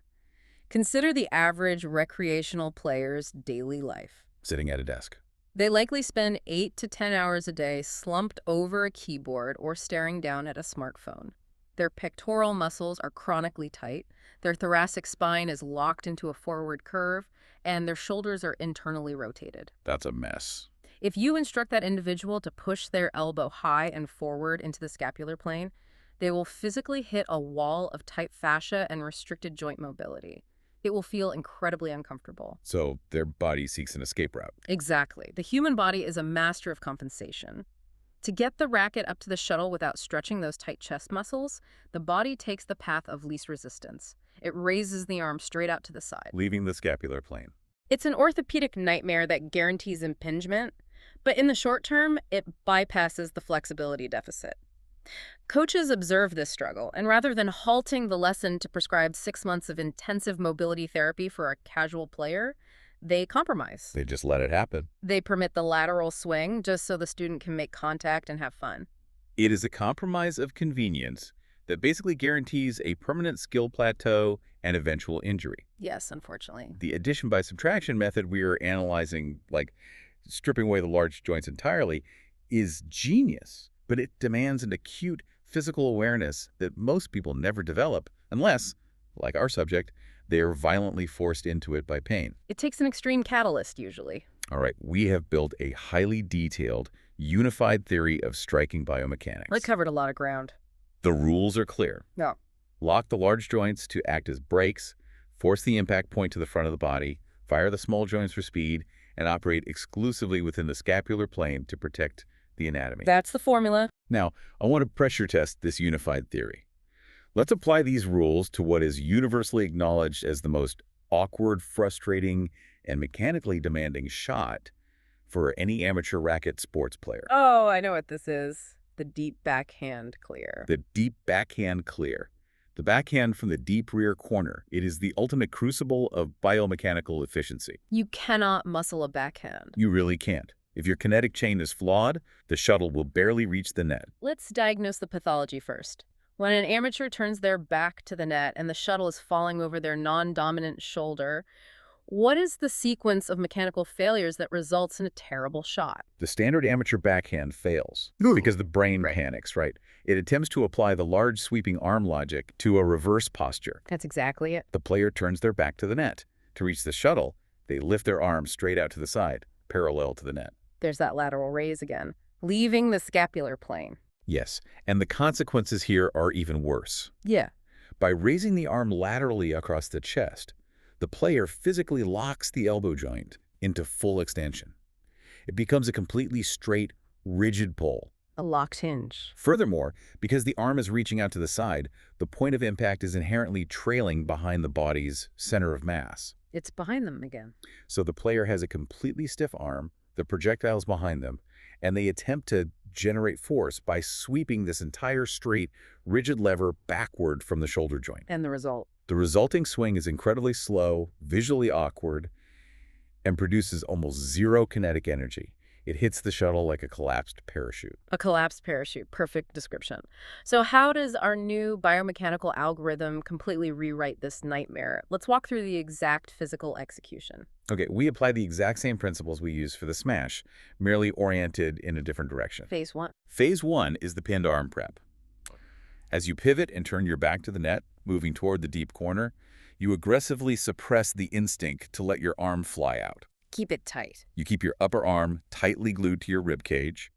Consider the average recreational player's daily life. Sitting at a desk. They likely spend 8 to 10 hours a day slumped over a keyboard or staring down at a smartphone. Their pectoral muscles are chronically tight, their thoracic spine is locked into a forward curve, and their shoulders are internally rotated. That's a mess. If you instruct that individual to push their elbow high and forward into the scapular plane, they will physically hit a wall of tight fascia and restricted joint mobility. It will feel incredibly uncomfortable. So their body seeks an escape route. Exactly. The human body is a master of compensation. To get the racket up to the shuttle without stretching those tight chest muscles, the body takes the path of least resistance. It raises the arm straight out to the side, Leaving the scapular plane. It's an orthopedic nightmare that guarantees impingement, but in the short term, it bypasses the flexibility deficit. Coaches observe this struggle, and rather than halting the lesson to prescribe 6 months of intensive mobility therapy for a casual player, they compromise. They just let it happen. They permit the lateral swing just so the student can make contact and have fun. It is a compromise of convenience that basically guarantees a permanent skill plateau and eventual injury. Yes, unfortunately. The addition by subtraction method we are analyzing, like stripping away the large joints entirely, is genius, but it demands an acute physical awareness that most people never develop unless, like our subject, they are violently forced into it by pain. It takes an extreme catalyst, usually. All right, we have built a highly detailed, unified theory of striking biomechanics. We covered a lot of ground. The rules are clear. No. Lock the large joints to act as brakes, force the impact point to the front of the body, fire the small joints for speed, and operate exclusively within the scapular plane to protect the anatomy. That's the formula. Now, I want to pressure test this unified theory. Let's apply these rules to what is universally acknowledged as the most awkward, frustrating, and mechanically demanding shot for any amateur racket sports player. Oh, I know what this is. The deep backhand clear. The deep backhand clear. The backhand from the deep rear corner. It is the ultimate crucible of biomechanical efficiency. You cannot muscle a backhand. You really can't. If your kinetic chain is flawed, the shuttle will barely reach the net. Let's diagnose the pathology first. When an amateur turns their back to the net and the shuttle is falling over their non-dominant shoulder, What is the sequence of mechanical failures that results in a terrible shot? The standard amateur backhand fails because the brain Right. panics, right? It attempts to apply the large sweeping arm logic to a reverse posture. That's exactly it. The player turns their back to the net. To reach the shuttle, they lift their arms straight out to the side, parallel to the net. There's that lateral raise again, leaving the scapular plane. Yes, and the consequences here are even worse. Yeah. By raising the arm laterally across the chest, the player physically locks the elbow joint into full extension. It becomes a completely straight, rigid pull. A locked hinge. Furthermore, because the arm is reaching out to the side, the point of impact is inherently trailing behind the body's center of mass. It's behind them again. So the player has a completely stiff arm, the projectile's behind them, and they attempt to generate force by sweeping this entire straight, rigid lever backward from the shoulder joint. And the result? The resulting swing is incredibly slow, visually awkward, and produces almost zero kinetic energy. It hits the shuttle like a collapsed parachute. A collapsed parachute. Perfect description. So how does our new biomechanical algorithm completely rewrite this nightmare? Let's walk through the exact physical execution. Okay, we apply the exact same principles we use for the smash, merely oriented in a different direction. Phase 1. Phase 1 is the pinned arm prep. As you pivot and turn your back to the net, moving toward the deep corner, you aggressively suppress the instinct to let your arm fly out. Keep it tight. You keep your upper arm tightly glued to your rib cage.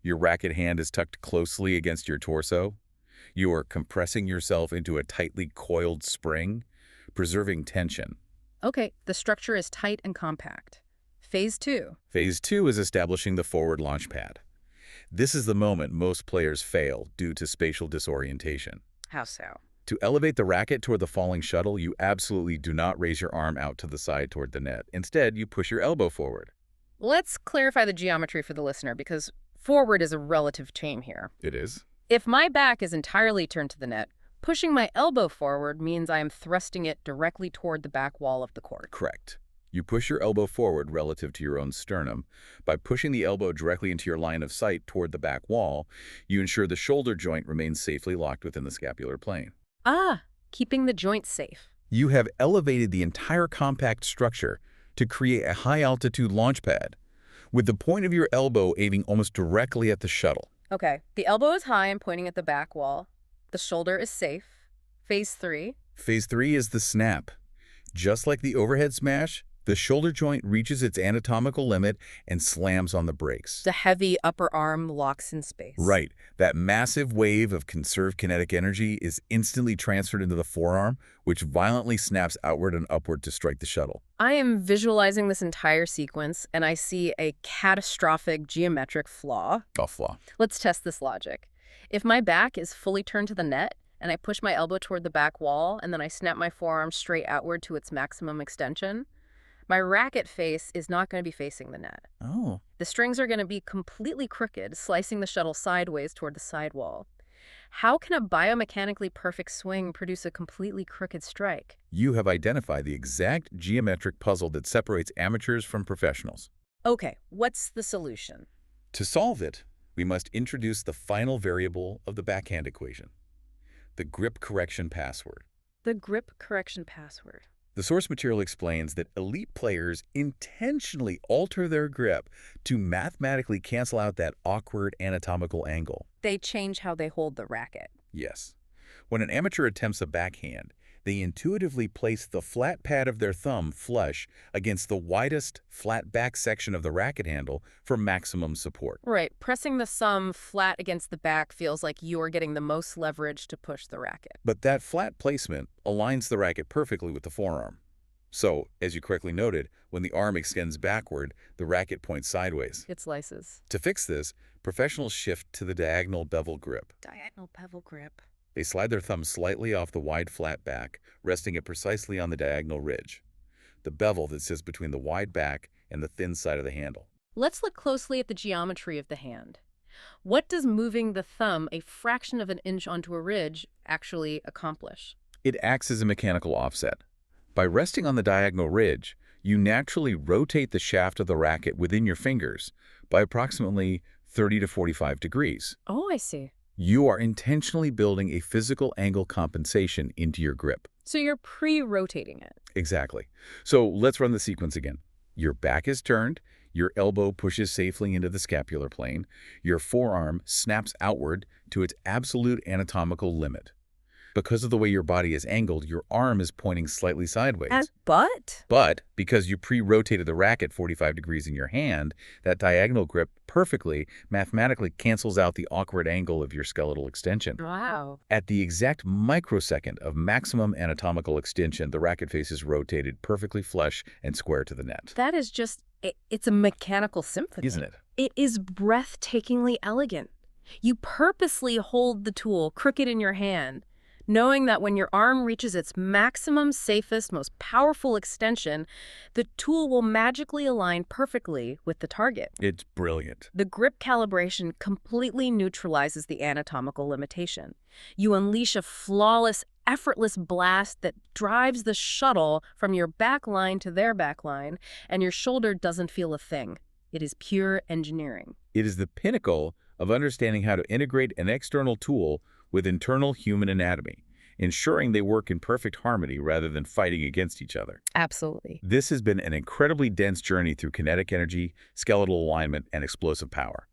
Your racket hand is tucked closely against your torso. You are compressing yourself into a tightly coiled spring, preserving tension. Okay, the structure is tight and compact. Phase 2. Phase 2 is establishing the forward launch pad. This is the moment most players fail due to spatial disorientation. How so? To elevate the racket toward the falling shuttle, you absolutely do not raise your arm out to the side toward the net. Instead, you push your elbow forward. Let's clarify the geometry for the listener, because forward is a relative term here. It is. If my back is entirely turned to the net, pushing my elbow forward means I am thrusting it directly toward the back wall of the court. Correct. You push your elbow forward relative to your own sternum. By pushing the elbow directly into your line of sight toward the back wall, you ensure the shoulder joint remains safely locked within the scapular plane. Ah, keeping the joint safe. You have elevated the entire compact structure to create a high-altitude launch pad, with the point of your elbow aiming almost directly at the shuttle. Okay, the elbow is high and pointing at the back wall. The shoulder is safe. Phase 3. Phase 3 is the snap. Just like the overhead smash, the shoulder joint reaches its anatomical limit and slams on the brakes. The heavy upper arm locks in space. Right. That massive wave of conserved kinetic energy is instantly transferred into the forearm, which violently snaps outward and upward to strike the shuttle. I am visualizing this entire sequence, and I see a catastrophic geometric flaw. A flaw. Let's test this logic. If my back is fully turned to the net, and I push my elbow toward the back wall, and then I snap my forearm straight outward to its maximum extension, my racket face is not going to be facing the net. Oh. The strings are going to be completely crooked, slicing the shuttle sideways toward the sidewall. How can a biomechanically perfect swing produce a completely crooked strike? You have identified the exact geometric puzzle that separates amateurs from professionals. Okay, what's the solution? To solve it, we must introduce the final variable of the backhand equation, the grip correction password. The grip correction password. The source material explains that elite players intentionally alter their grip to mathematically cancel out that awkward anatomical angle. They change how they hold the racket. Yes. When an amateur attempts a backhand, they intuitively place the flat pad of their thumb flush against the widest, flat back section of the racket handle for maximum support. Right. Pressing the thumb flat against the back feels like you're getting the most leverage to push the racket. But that flat placement aligns the racket perfectly with the forearm. So, as you correctly noted, when the arm extends backward, the racket points sideways. It slices. To fix this, professionals shift to the diagonal bevel grip. Diagonal bevel grip. They slide their thumb slightly off the wide flat back, resting it precisely on the diagonal ridge, the bevel that sits between the wide back and the thin side of the handle. Let's look closely at the geometry of the hand. What does moving the thumb a fraction of an inch onto a ridge actually accomplish? It acts as a mechanical offset. By resting on the diagonal ridge, you naturally rotate the shaft of the racket within your fingers by approximately 30 to 45 degrees. Oh, I see. You are intentionally building a physical angle compensation into your grip. So you're pre-rotating it. Exactly. So let's run the sequence again. Your back is turned, your elbow pushes safely into the scapular plane, your forearm snaps outward to its absolute anatomical limit. Because of the way your body is angled, your arm is pointing slightly sideways. But? But because you pre-rotated the racket 45 degrees in your hand, that diagonal grip perfectly, mathematically cancels out the awkward angle of your skeletal extension. Wow. At the exact microsecond of maximum anatomical extension, the racket face is rotated perfectly flush and square to the net. That is just, it's a mechanical symphony. Isn't it? It is breathtakingly elegant. You purposely hold the tool crooked in your hand, knowing that when your arm reaches its maximum, safest, most powerful extension, the tool will magically align perfectly with the target. It's brilliant. The grip calibration completely neutralizes the anatomical limitation. You unleash a flawless, effortless blast that drives the shuttle from your back line to their back line, and your shoulder doesn't feel a thing. It is pure engineering. It is the pinnacle of understanding how to integrate an external tool with internal human anatomy, ensuring they work in perfect harmony rather than fighting against each other. Absolutely. This has been an incredibly dense journey through kinetic energy, skeletal alignment, and explosive power.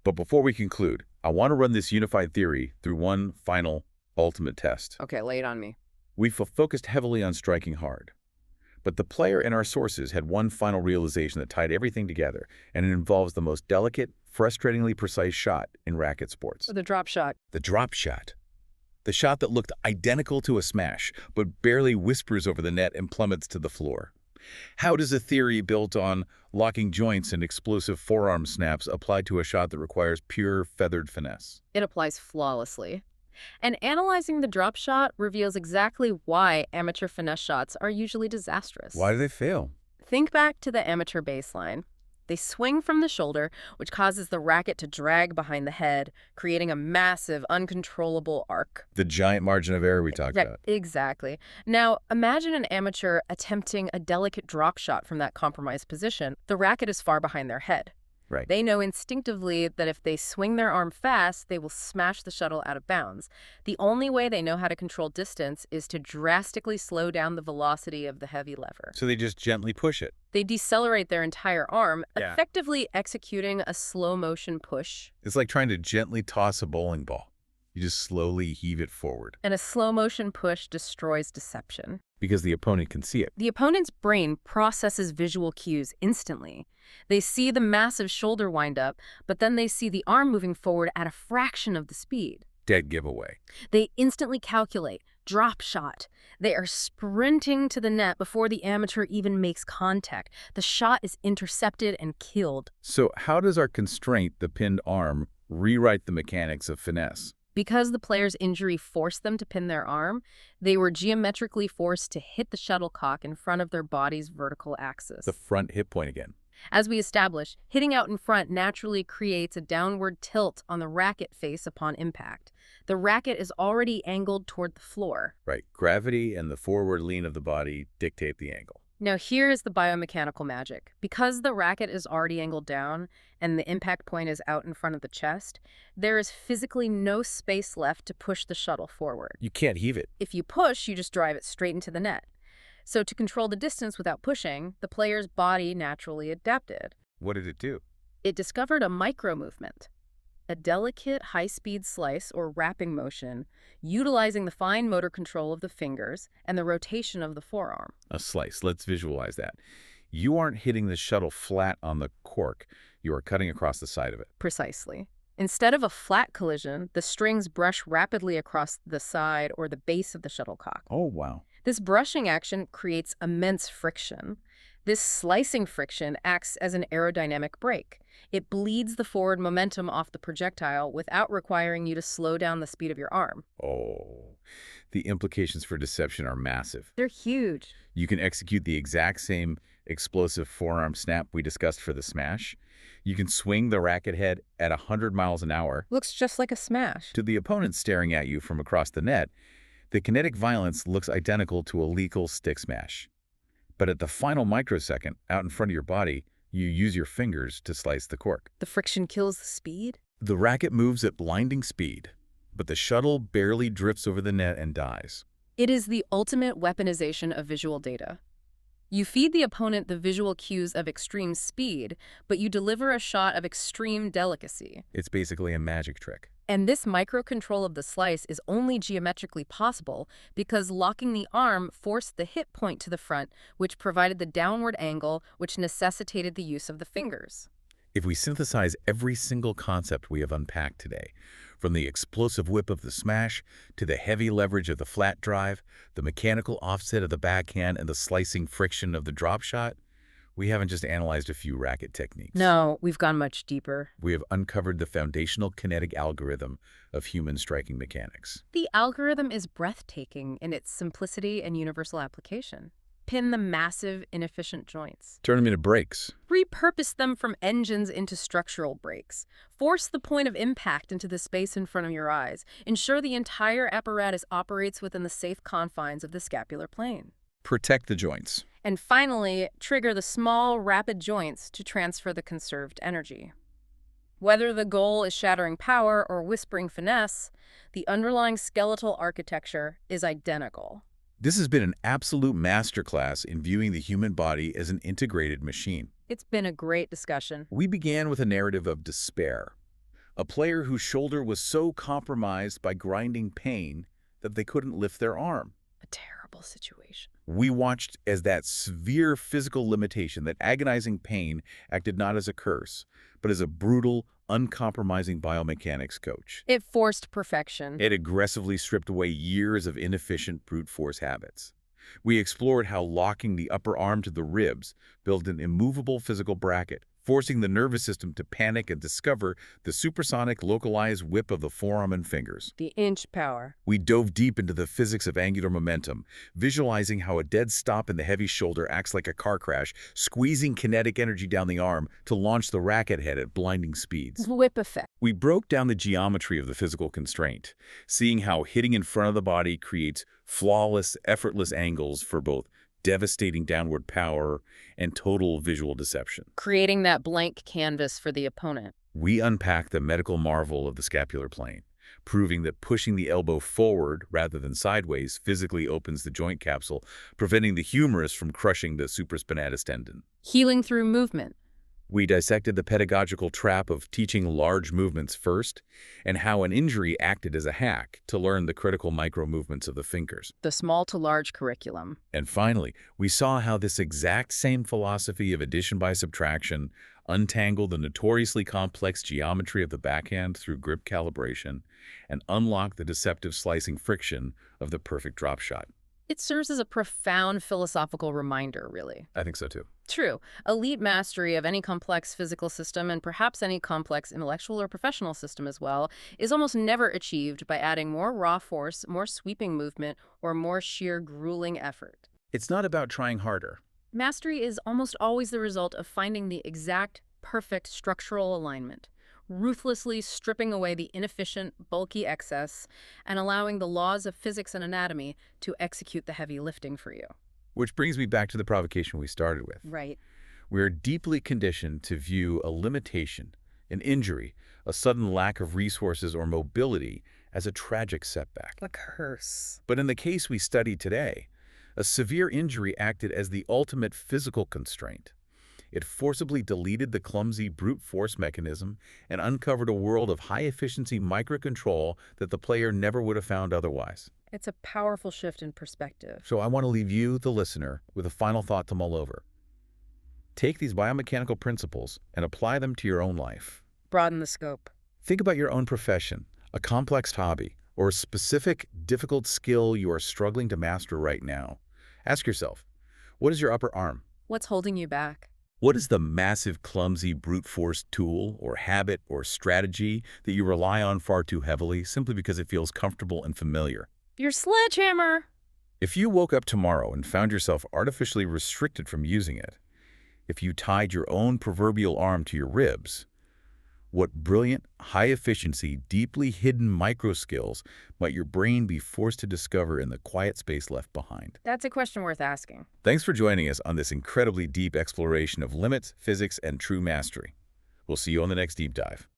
But before we conclude, I want to run this unified theory through one final, ultimate test. Okay, lay it on me. We've focused heavily on striking hard. But the player in our sources had one final realization that tied everything together, and it involves the most delicate, frustratingly precise shot in racket sports. The drop shot. The drop shot. The shot that looked identical to a smash, but barely whispers over the net and plummets to the floor. How does a theory built on locking joints and explosive forearm snaps apply to a shot that requires pure, feathered finesse? It applies flawlessly. And analyzing the drop shot reveals exactly why amateur finesse shots are usually disastrous. Why do they fail? Think back to the amateur baseline. They swing from the shoulder, which causes the racket to drag behind the head, creating a massive, uncontrollable arc. The giant margin of error we talked about. Exactly. Now, imagine an amateur attempting a delicate drop shot from that compromised position. The racket is far behind their head. Right. They know instinctively that if they swing their arm fast, they will smash the shuttle out of bounds. The only way they know how to control distance is to drastically slow down the velocity of the heavy lever. So they just gently push it. They decelerate their entire arm, effectively executing a slow-motion push. It's like trying to gently toss a bowling ball. You just slowly heave it forward. And a slow-motion push destroys deception. Because the opponent can see it. The opponent's brain processes visual cues instantly. They see the massive shoulder wind up, but then they see the arm moving forward at a fraction of the speed. Dead giveaway. They instantly calculate, drop shot. They are sprinting to the net before the amateur even makes contact. The shot is intercepted and killed. So how does our constraint, the pinned arm, rewrite the mechanics of finesse? Because the player's injury forced them to pin their arm, they were geometrically forced to hit the shuttlecock in front of their body's vertical axis. The front hip point again. As we established, hitting out in front naturally creates a downward tilt on the racket face upon impact. The racket is already angled toward the floor. Right. Gravity and the forward lean of the body dictate the angle. Now here is the biomechanical magic. Because the racket is already angled down and the impact point is out in front of the chest, there is physically no space left to push the shuttle forward. You can't heave it. If you push, you just drive it straight into the net. So to control the distance without pushing, the player's body naturally adapted. What did it do? It discovered a micro-movement, a delicate high-speed slice or wrapping motion, utilizing the fine motor control of the fingers and the rotation of the forearm. A slice. Let's visualize that. You aren't hitting the shuttle flat on the cork. You are cutting across the side of it. Precisely. Instead of a flat collision, the strings brush rapidly across the side or the base of the shuttlecock. Oh, wow. This brushing action creates immense friction. This slicing friction acts as an aerodynamic brake. It bleeds the forward momentum off the projectile without requiring you to slow down the speed of your arm. Oh, the implications for deception are massive. They're huge. You can execute the exact same explosive forearm snap we discussed for the smash. You can swing the racket head at 100 miles an hour. Looks just like a smash. To the opponent staring at you from across the net, the kinetic violence looks identical to a lethal stick smash. But at the final microsecond, out in front of your body, you use your fingers to slice the cork. The friction kills the speed? The racket moves at blinding speed, but the shuttle barely drifts over the net and dies. It is the ultimate weaponization of visual data. You feed the opponent the visual cues of extreme speed, but you deliver a shot of extreme delicacy. It's basically a magic trick. And this microcontrol of the slice is only geometrically possible because locking the arm forced the hit point to the front, which provided the downward angle which necessitated the use of the fingers. If we synthesize every single concept we have unpacked today, from the explosive whip of the smash to the heavy leverage of the flat drive, the mechanical offset of the backhand, and the slicing friction of the drop shot, we haven't just analyzed a few racket techniques. No, we've gone much deeper. We have uncovered the foundational kinetic algorithm of human striking mechanics. The algorithm is breathtaking in its simplicity and universal application. Pin the massive, inefficient joints. Turn them into brakes. Repurpose them from engines into structural brakes. Force the point of impact into the space in front of your eyes. Ensure the entire apparatus operates within the safe confines of the scapular plane. Protect the joints. And finally, trigger the small, rapid joints to transfer the conserved energy. Whether the goal is shattering power or whispering finesse, the underlying skeletal architecture is identical. This has been an absolute masterclass in viewing the human body as an integrated machine. It's been a great discussion. We began with a narrative of despair. A player whose shoulder was so compromised by grinding pain that they couldn't lift their arm. A terrible situation. We watched as that severe physical limitation, that agonizing pain, acted not as a curse, but as a brutal, uncompromising biomechanics coach. It forced perfection. It aggressively stripped away years of inefficient brute force habits. We explored how locking the upper arm to the ribs built an immovable physical bracket, forcing the nervous system to panic and discover the supersonic localized whip of the forearm and fingers. The inch power. We dove deep into the physics of angular momentum, visualizing how a dead stop in the heavy shoulder acts like a car crash, squeezing kinetic energy down the arm to launch the racket head at blinding speeds. Whip effect. We broke down the geometry of the physical constraint, seeing how hitting in front of the body creates flawless, effortless angles for both devastating downward power and total visual deception. Creating that blank canvas for the opponent. We unpack the medical marvel of the scapular plane, proving that pushing the elbow forward rather than sideways physically opens the joint capsule, preventing the humerus from crushing the supraspinatus tendon. Healing through movement. We dissected the pedagogical trap of teaching large movements first, and how an injury acted as a hack to learn the critical micro-movements of the fingers. The small to large curriculum. And finally, we saw how this exact same philosophy of addition by subtraction untangled the notoriously complex geometry of the backhand through grip calibration and unlocked the deceptive slicing friction of the perfect drop shot. It serves as a profound philosophical reminder, really. I think so too. True. Elite mastery of any complex physical system, and perhaps any complex intellectual or professional system as well, is almost never achieved by adding more raw force, more sweeping movement, or more sheer grueling effort. It's not about trying harder. Mastery is almost always the result of finding the exact, perfect structural alignment, ruthlessly stripping away the inefficient, bulky excess, and allowing the laws of physics and anatomy to execute the heavy lifting for you. Which brings me back to the provocation we started with. Right. We are deeply conditioned to view a limitation, an injury, a sudden lack of resources or mobility as a tragic setback. A curse. But in the case we studied today, a severe injury acted as the ultimate physical constraint. It forcibly deleted the clumsy brute force mechanism and uncovered a world of high-efficiency microcontrol that the player never would have found otherwise. It's a powerful shift in perspective. So I want to leave you, the listener, with a final thought to mull over. Take these biomechanical principles and apply them to your own life. Broaden the scope. Think about your own profession, a complex hobby, or a specific, difficult skill you are struggling to master right now. Ask yourself, what is your upper arm? What's holding you back? What is the massive, clumsy, brute force tool or habit or strategy that you rely on far too heavily simply because it feels comfortable and familiar? Your sledgehammer! If you woke up tomorrow and found yourself artificially restricted from using it, if you tied your own proverbial arm to your ribs, what brilliant, high-efficiency, deeply hidden micro-skills might your brain be forced to discover in the quiet space left behind? That's a question worth asking. Thanks for joining us on this incredibly deep exploration of limits, physics, and true mastery. We'll see you on the next deep dive.